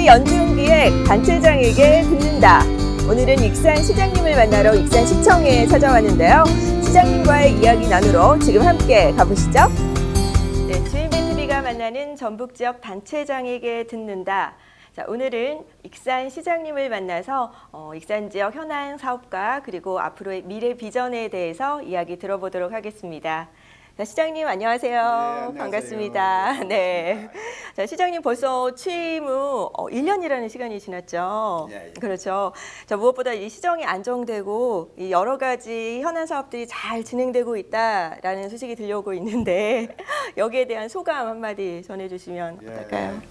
TV 연중기획 단체장에게 듣는다. 오늘은 익산 시장님을 만나러 익산시청에 찾아왔는데요. 시장님과의 이야기 나누러 지금 함께 가보시죠. 네, 주인BTV가 만나는 전북지역 단체장에게 듣는다. 자, 오늘은 익산 시장님을 만나서 익산 지역 현안 사업과 그리고 앞으로의 미래 비전에 대해서 이야기 들어보도록 하겠습니다. 자, 시장님 안녕하세요. 네, 안녕하세요. 반갑습니다. 네. 자, 시장님 벌써 취임 후 1년이라는 시간이 지났죠. 예, 예. 그렇죠. 자, 무엇보다 이 시정이 안정되고 이 여러 가지 현안 사업들이 잘 진행되고 있다라는 소식이 들려오고 있는데 여기에 대한 소감 한마디 전해주시면 예, 어떨까요?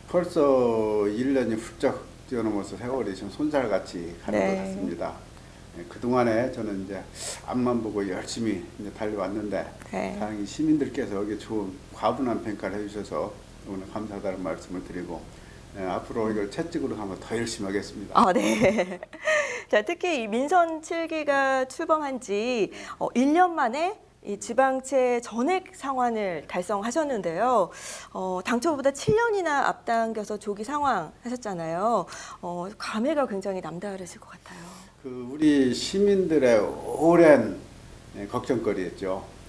벌써 1년이 훌쩍 뛰어넘어서 세월이 좀 손살같이 가는 네. 것 같습니다. 예, 그동안에 저는 이제 앞만 보고 열심히 이제 달려왔는데 네. 다행히 시민들께서 여기 좋은 과분한 평가를 해주셔서 오늘 감사하다는 말씀을 드리고 앞으로 이걸 채찍으로 한번 더 열심히 하겠습니다. 아, 네. 자, 특히 이 민선 7기가 출범한 지 1년 만에 이 지방채 전액 상환을 달성하셨는데요. 당초보다 7년이나 앞당겨서 조기 상환하셨잖아요. 감회가 굉장히 남다르실 것 같아요. 우리 시민들의 오랜 걱정거리였죠.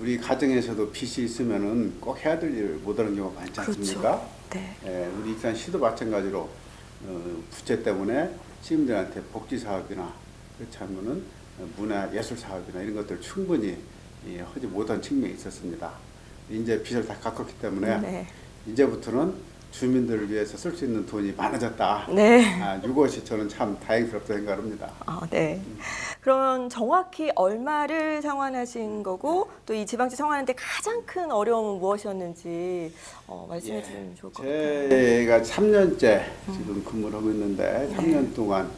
우리 가정에서도 빚이 있으면은 꼭 해야 될 일을 못하는 경우가 많지 않습니까? 그렇죠. 네. 우리 익산시도 마찬가지로 부채 때문에 시민들한테 복지 사업이나 그렇지 않으면은 문화 예술 사업이나 이런 것들 충분히 하지 못한 측면이 있었습니다. 이제 빚을 다 갚았기 때문에 네. 이제부터는 주민들을 위해서 쓸 수 있는 돈이 많아졌다. 네. 이것이 저는 참 다행스럽다 생각합니다. 네. 그럼 정확히 얼마를 상환하신 거고 또 이 지방채 상환하는데 가장 큰 어려움은 무엇이었는지 말씀해 주시면 좋을 것 같아요. 제가 3년째 지금 근무를 하고 있는데 3년 동안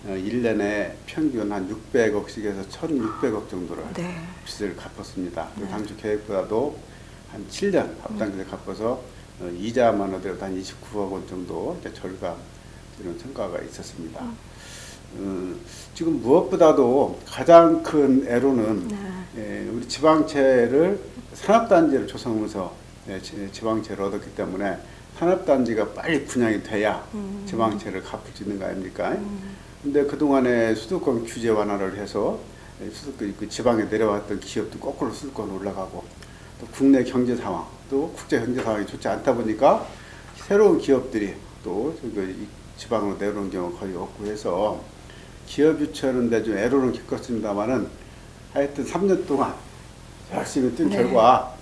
1년에 평균 한 600억씩에서 1,600억 정도를 네. 빚을 갚았습니다. 당초 계획보다도 한 7년 앞당겨서 갚아서 이자만 하더라도 한 29억 원 정도 절감 이런 성과가 있었습니다. 지금 무엇보다도 가장 큰 애로는 우리 지방채를 산업단지를 조성하면서 지방채를 얻었기 때문에 산업단지가 빨리 분양이 돼야 지방채를 갚을 수 있는 거 아닙니까? 근데 그동안에 수도권 규제 완화를 해서 수도권 그 지방에 내려왔던 기업도 거꾸로 수도권 올라가고 또 국내 경제 상황 또 국제 경제 상황이 좋지 않다 보니까 새로운 기업들이 또 지방으로 내려오는 경우가 거의 없고 해서 기업 유치하는데 좀 애로는 겪었습니다만은 하여튼 3년 동안 열심히 뛴 결과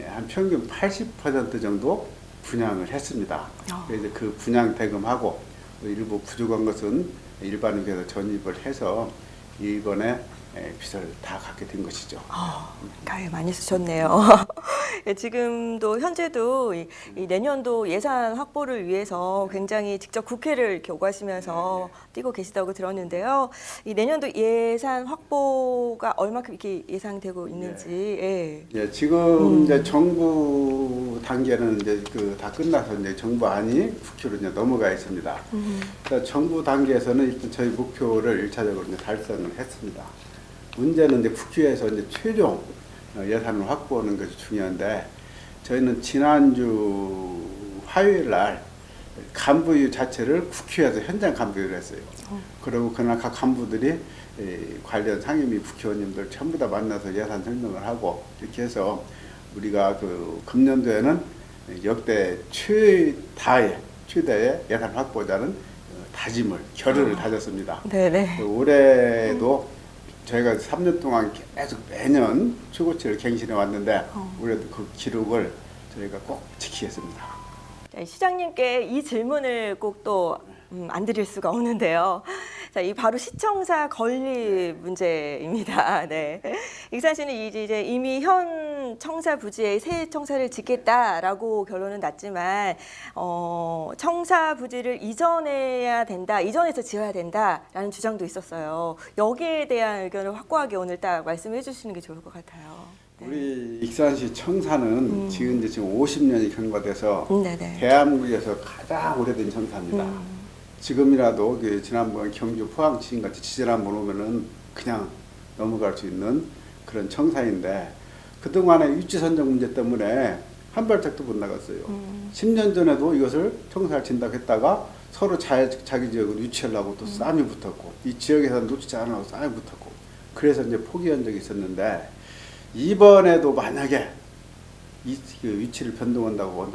한 평균 80% 정도 분양을 했습니다. 그래서 그 분양 대금하고 일부 부족한 것은 일반은행에서 전입을 해서 이번에 빚을 다 갚게 된 것이죠. 가에 많이 쓰셨네요. 지금도 현재도 이 내년도 예산 확보를 위해서 굉장히 직접 국회를 이렇게 오가시면서 뛰고 계시다고 들었는데요. 이 내년도 예산 확보가 얼마큼 이렇게 예상되고 있는지. 지금 이제 정부 단계는 이제 다 끝나서 이제 정부안이 국회로 이제 넘어가 있습니다. 그러니까 정부 단계에서는 일단 저희 목표를 1차적으로 이제 달성을 했습니다. 문제는 이제 국회에서 이제 최종 예산을 확보하는 것이 중요한데 저희는 지난주 화요일 날 간부위 자체를 국회에서 현장 간부위를 했어요. 그리고 그날 각 간부들이 관련 상임위 국회의원님들 전부 다 만나서 예산 설명을 하고 이렇게 해서 우리가 금년도에는 역대 최대의 예산 확보자는 다짐을 결의를 다졌습니다. 네네. 올해도 저희가 3년 동안 계속 매년 최고치를 갱신해 왔는데 올해도 그 기록을 저희가 꼭 지키겠습니다. 시장님께 이 질문을 꼭 또 안 드릴 수가 없는데요. 자, 이 바로 시청사 건립 문제입니다. 네. 익산시는 이제 이미 현 청사 부지에 새 청사를 짓겠다라고 결론은 났지만 청사 부지를 이전해야 된다, 이전해서 지어야 된다라는 주장도 있었어요. 여기에 대한 의견을 확고하게 오늘 딱 말씀해 주시는 게 좋을 것 같아요. 우리 익산시 청사는 지금 50년이 경과돼서 네네. 대한민국에서 가장 오래된 청사입니다. 지금이라도 지난번 경주 포항 지진 같이 지진 한번 오면은 그냥 넘어갈 수 있는 그런 청사인데 그동안의 유치 선정 문제 때문에 한 발짝도 못 나갔어요. 10년 전에도 이것을 청사를 진다고 했다가 서로 자기 지역으로 유치하려고 또 싸움이 붙었고, 이 지역에서 놓치지 않으려고 싸움이 붙었고, 그래서 이제 포기한 적이 있었는데, 이번에도 만약에 그 위치를 변동한다고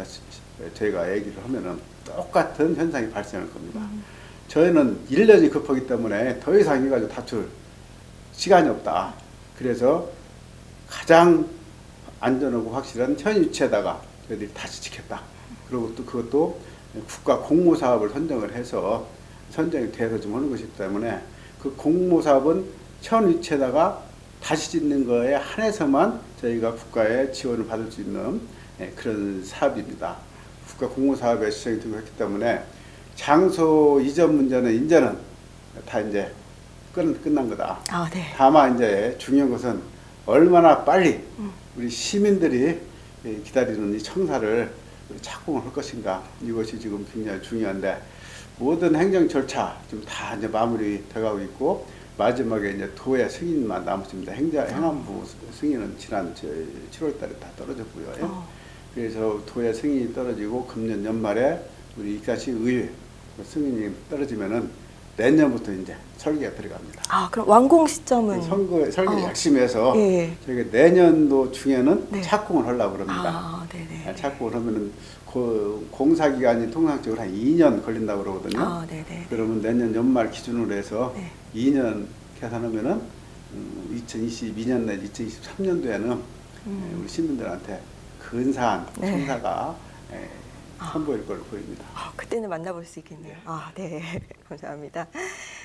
저희가 얘기를 하면은 똑같은 현상이 발생할 겁니다. 저희는 1년이 급하기 때문에 더 이상 이가지고 다툴 시간이 없다. 그래서 가장 안전하고 확실한 현 위치에다가 저희들이 다시 지켰다. 그리고 또 그것도 국가 공모사업을 선정을 해서 선정이 돼서 좀 하는 것이기 때문에 그 공모사업은 현 위치에다가 다시 짓는 거에 한해서만 저희가 국가의 지원을 받을 수 있는 그런 사업입니다. 국가 공모사업에 시작이 되고 했기 때문에 장소 이전 문제는 이제는 다 이제 끝난 거다. 아, 네. 다만 이제 중요한 것은 얼마나 빨리 우리 시민들이 기다리는 이 청사를 착공을 할 것인가, 이것이 지금 굉장히 중요한데, 모든 행정 절차 지금 다 이제 마무리 돼가고 있고, 마지막에 이제 도의 승인만 남았습니다. 행안부 승인은 지난 7월달에 다 떨어졌고요. 그래서 도의 승인이 떨어지고 금년 연말에 우리 익산시 의회 승인이 떨어지면은 내년부터 이제 설계가 들어갑니다. 아, 그럼 완공 시점은? 설계 약심해서 예. 저희가 내년도 중에는 네. 착공을 하려고 합니다. 아, 네네. 착공을 하면은 공사 기간이 통상적으로 한 2년 걸린다고 그러거든요. 아, 네네. 그러면 내년 연말 기준으로 해서 네. 2년 계산하면은 2022년 내지 2023년도에는 우리 시민들한테 근사한 네. 청사가 선보일 걸로 보입니다. 아, 그때는 만나볼 수 있겠네요. 아, 네. 감사합니다.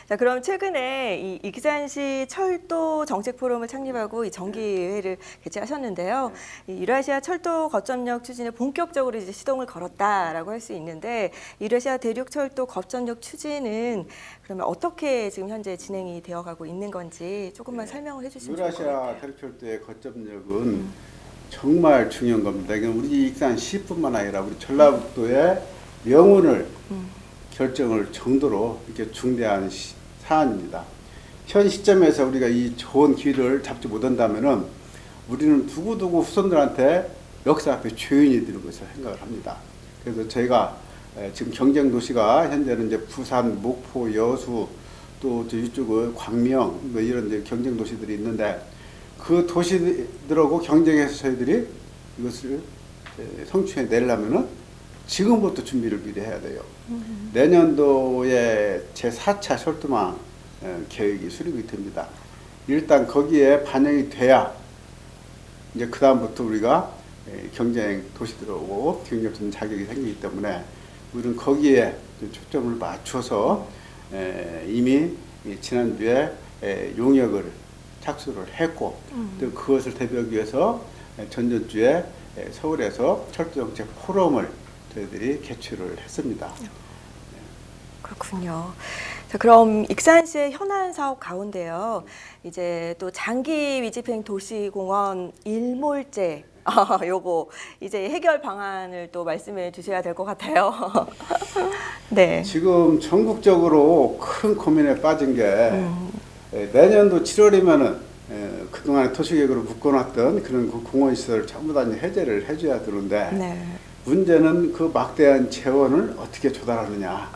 자, 그럼 최근에 이 익산시 철도 정책 포럼을 창립하고 이 정기회를 개최하셨는데요. 이 유라시아 철도 거점역 추진에 본격적으로 이제 시동을 걸었다라고 할 수 있는데, 유라시아 대륙 철도 거점역 추진은 그러면 어떻게 지금 현재 진행이 되어가고 있는 건지 조금만 설명을 해주시면 좋을 것 같아요. 유라시아 대륙철도의 거점역은 정말 중요한 겁니다. 이건 우리 익산시뿐만 아니라 우리 전라북도의 명운을 결정을 정도로 이렇게 중대한 사안입니다. 현 시점에서 우리가 이 좋은 기회를 잡지 못한다면은 우리는 두고두고 후손들한테 역사 앞에 죄인이 되는 것을 생각을 합니다. 그래서 저희가 지금 경쟁 도시가 현재는 이제 부산, 목포, 여수, 또 이쪽은 광명 뭐 이런 이제 경쟁 도시들이 있는데, 그 도시들하고 경쟁해서 저희들이 이것을 성취해 내려면은 지금부터 준비를 미리 해야 돼요. 내년도에 제4차 철도망 계획이 수립이 됩니다. 일단 거기에 반영이 돼야 이제 그 다음부터 우리가 경쟁 도시들하고 경쟁 자격이 생기기 때문에 우리는 거기에 초점을 맞춰서 이미 지난주에 용역을 착수를 했고, 또 그것을 대비하기 위해서 전전주에 서울에서 철도정책 포럼을 저희들이 개최를 했습니다. 그렇군요. 자, 그럼 익산시의 현안 사업 가운데요, 이제 또 장기 위집행 도시공원 일몰제, 요거 이제 해결 방안을 또 말씀해 주셔야 될 것 같아요. 네. 지금 전국적으로 큰 고민에 빠진 게 내년도 7월이면은 그동안에 도시계획으로 묶어놨던 그런 그 공원시설을 전부 다 해제를 해줘야 되는데, 네. 문제는 그 막대한 재원을 어떻게 조달하느냐.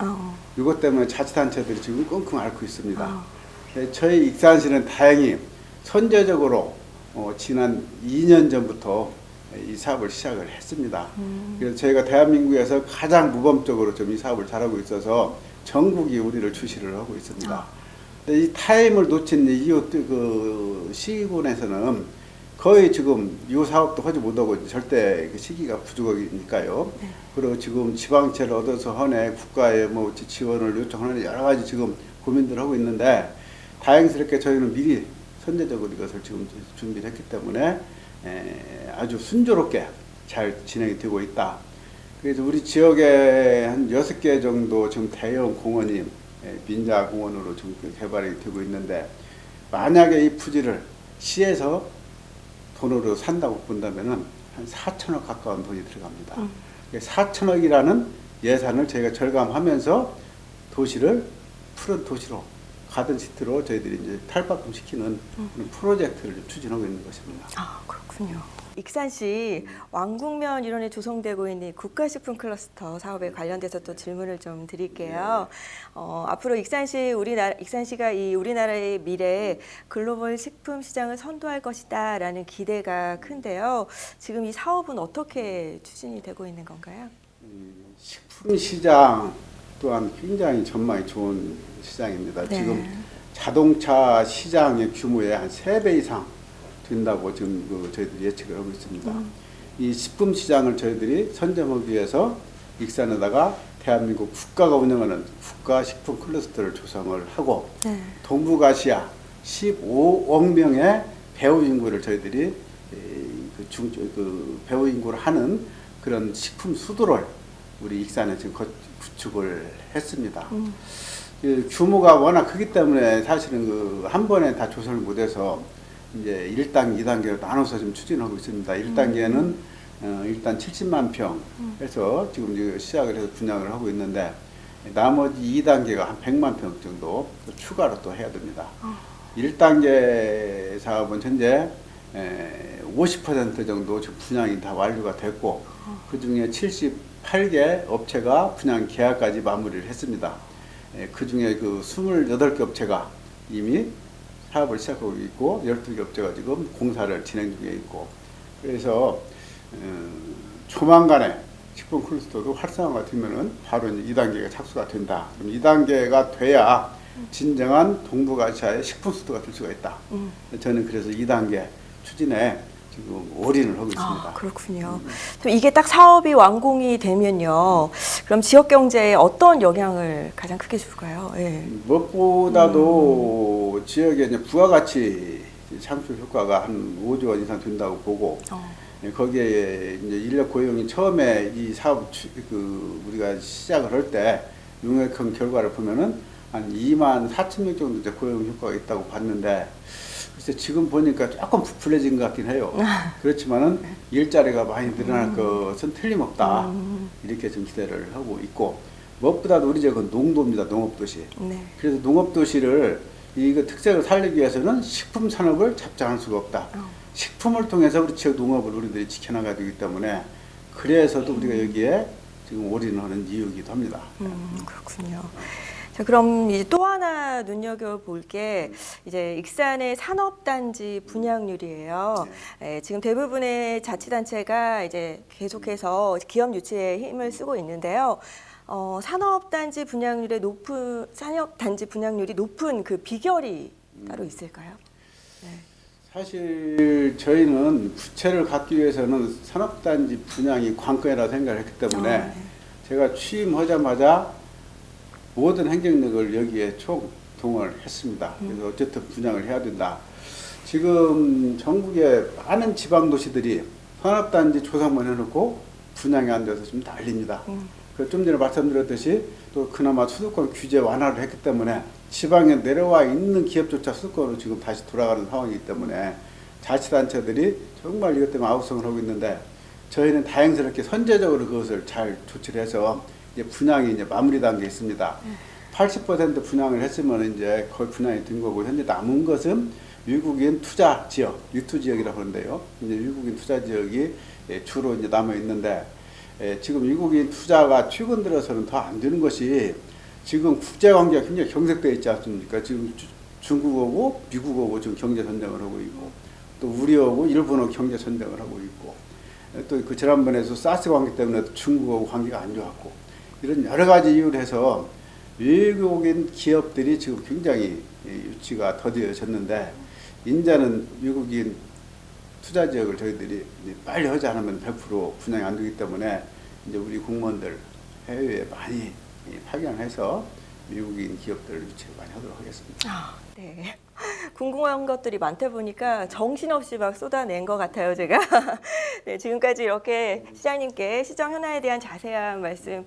이것 때문에 자치단체들이 지금 끙끙 앓고 있습니다. 저희 익산시는 다행히 선제적으로 지난 2년 전부터 이 사업을 시작을 했습니다. 그래서 저희가 대한민국에서 가장 모범적으로 좀 이 사업을 잘하고 있어서 전국이 우리를 주시를 하고 있습니다. 근데 이 타임을 놓친 그 시군에서는 거의 지금 이 사업도 하지 못하고 절대 그 시기가 부족하니까요. 네. 그리고 지금 지방채를 얻어서 하네 국가의 뭐 지원을 요청하는 여러 가지 지금 고민들을 하고 있는데, 다행스럽게 저희는 미리 선제적으로 이것을 지금 준비를 했기 때문에 아주 순조롭게 잘 진행이 되고 있다. 그래서 우리 지역에 한 6개 정도 지금 대형 공원이 민자공원으로 좀 개발이 되고 있는데, 만약에 이 부지를 시에서 돈으로 산다고 본다면은 한 4천억 가까운 돈이 들어갑니다. 4천억이라는 예산을 저희가 절감하면서 도시를 푸른 도시로 가든시티로 저희들이 이제 탈바꿈 시키는 그런 프로젝트를 좀 추진하고 있는 것입니다. 아, 그렇군요. 익산시 왕국면 일원에 조성되고 있는 국가식품 클러스터 사업에 관련돼서 또 질문을 좀 드릴게요. 앞으로 익산시가 이 우리나라의 미래 글로벌 식품 시장을 선도할 것이다라는 기대가 큰데요. 지금 이 사업은 어떻게 추진이 되고 있는 건가요? 식품 시장 또한 굉장히 전망이 좋은 시장입니다. 네. 지금 자동차 시장의 규모의 한 3배 이상 된다고 지금 저희들이 예측을 하고 있습니다. 이 식품 시장을 저희들이 선점하기 위해서 익산에다가 대한민국 국가가 운영하는 국가식품 클러스터를 조성을 하고 네. 동북아시아 15억 명의 배우 인구를 저희들이 배우 인구를 하는 그런 식품 수도를 우리 익산에 지금 구축을 했습니다. 그 규모가 워낙 크기 때문에 사실은 한 번에 다 조성을 못해서 이제 1단계, 2단계로 나눠서 지금 추진하고 있습니다. 1단계는 일단 70만 평 해서 지금 이제 시작을 해서 분양을 하고 있는데 나머지 2단계가 한 100만 평 정도 또 추가로 또 해야 됩니다. 1단계 사업은 현재 50% 정도 지금 분양이 다 완료가 됐고 그 중에 78개 업체가 분양 계약까지 마무리를 했습니다. 그 중에 그 28개 업체가 이미 사업을 시작하고 있고 12개 업체가 지금 공사를 진행 중에 있고 그래서 조만간에 식품 클러스터도 활성화가 되면은 바로 이제 2단계가 착수가 된다. 그럼 2단계가 돼야 진정한 동북아시아의 식품 수도가 될 수가 있다. 저는 그래서 2단계 추진에 지금 올인을 하고 있습니다. 아, 그렇군요. 그럼 이게 딱 사업이 완공이 되면요. 그럼 지역 경제에 어떤 영향을 가장 크게 줄까요? 예. 무엇보다도 지역에 이제 부가가치 창출 효과가 한 5조 원 이상 된다고 보고 거기에 이제 인력 고용이 처음에 이 사업 우리가 시작을 할 때 용역한 결과를 보면은 한 2만 4천 명 정도 이제 고용 효과가 있다고 봤는데 글쎄 지금 보니까 조금 부풀려진 것 같긴 해요. 그렇지만은 일자리가 많이 늘어날 것은 틀림없다. 이렇게 좀 기대를 하고 있고 무엇보다도 우리 지역은 농도입니다. 농업도시. 네. 그래서 농업도시를 이거 특색을 살리기 위해서는 식품 산업을 잡지 않을 수가 없다. 식품을 통해서 우리 지역 농업을 우리들이 지켜나가야 되기 때문에 그래서도 우리가 여기에 지금 올인하는 이유이기도 합니다. 그렇군요. 자, 그럼 이제 또 하나 눈여겨볼 게 이제 익산의 산업단지 분양률이에요. 지금 대부분의 자치단체가 이제 계속해서 기업 유치에 힘을 쓰고 있는데요. 산업단지 분양률이 높은 그 비결이 따로 있을까요? 네. 사실 저희는 부채를 갚기 위해서는 산업단지 분양이 관건이라고 생각을 했기 때문에 네. 제가 취임하자마자 모든 행정력을 여기에 총동원을 했습니다. 그래서 어쨌든 분양을 해야 된다. 지금 전국의 많은 지방도시들이 산업단지 조성만 해놓고 분양이 안 돼서 좀 난립니다. 좀 전에 말씀드렸듯이 또 그나마 수도권 규제 완화를 했기 때문에 지방에 내려와 있는 기업조차 수도권으로 지금 다시 돌아가는 상황이기 때문에 자치단체들이 정말 이것 때문에 아우성을 하고 있는데 저희는 다행스럽게 선제적으로 그것을 잘 조치를 해서 이제 분양이 이제 마무리 단계에 있습니다. 80% 분양을 했으면 이제 거의 분양이 된 거고 현재 남은 것은 외국인 투자 지역, 유투 지역이라고 하는데요. 이제 외국인 투자 지역이 주로 이제 남아 있는데 지금 외국인 투자가 최근 들어서는 더 안 되는 것이 지금 국제 관계가 굉장히 경색되어 있지 않습니까? 지금 중국하고 미국하고 지금 경제 전쟁을 하고 있고 또 우리하고 일본하고 경제 전쟁을 하고 있고 또 그 지난번에도 사스 관계 때문에 중국하고 관계가 안 좋았고 이런 여러 가지 이유를 해서 외국인 기업들이 지금 굉장히 유치가 더뎌졌는데 이제는 외국인 투자 지역을 저희들이 빨리 하지 않으면 100% 분양이 안 되기 때문에 이제 우리 공무원들 해외에 많이 파견해서 외국인 기업들 유치를 많이 하도록 하겠습니다. 아, 네. 궁금한 것들이 많다 보니까 정신없이 막 쏟아낸 것 같아요, 제가. 네, 지금까지 이렇게 시장님께 시정 현안에 대한 자세한 말씀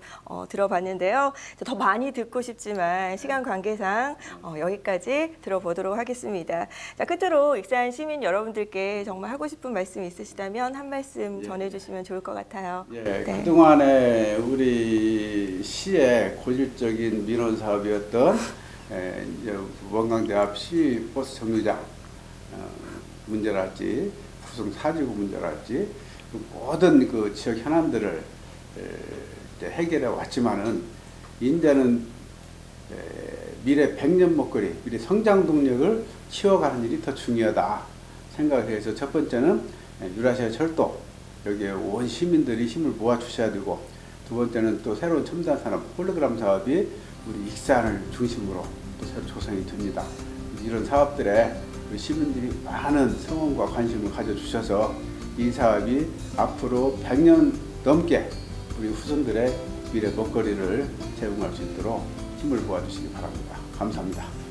들어봤는데요. 더 많이 듣고 싶지만 시간 관계상 여기까지 들어보도록 하겠습니다. 자, 끝으로 익산 시민 여러분들께 정말 하고 싶은 말씀 있으시다면 한 말씀 전해주시면 좋을 것 같아요. 예, 네. 그동안에 우리 시의 고질적인 민원 사업이었던 이제 원광대 앞 시외버스 정류장 문제랄지 부성 사지구 문제랄지 모든 그 지역 현안들을 이제 해결해 왔지만은 이제는 미래 100년 먹거리, 미래 성장 동력을 키워가는 일이 더 중요하다 생각해서 첫 번째는 유라시아 철도 여기에 온 시민들이 힘을 모아 주셔야 되고 두 번째는 또 새로운 첨단 산업 홀로그램 사업이 우리 익산을 중심으로 또 새로 조성이 됩니다. 이런 사업들에 우리 시민들이 많은 성원과 관심을 가져주셔서 이 사업이 앞으로 100년 넘게 우리 후손들의 미래 먹거리를 제공할 수 있도록 힘을 모아주시기 바랍니다. 감사합니다.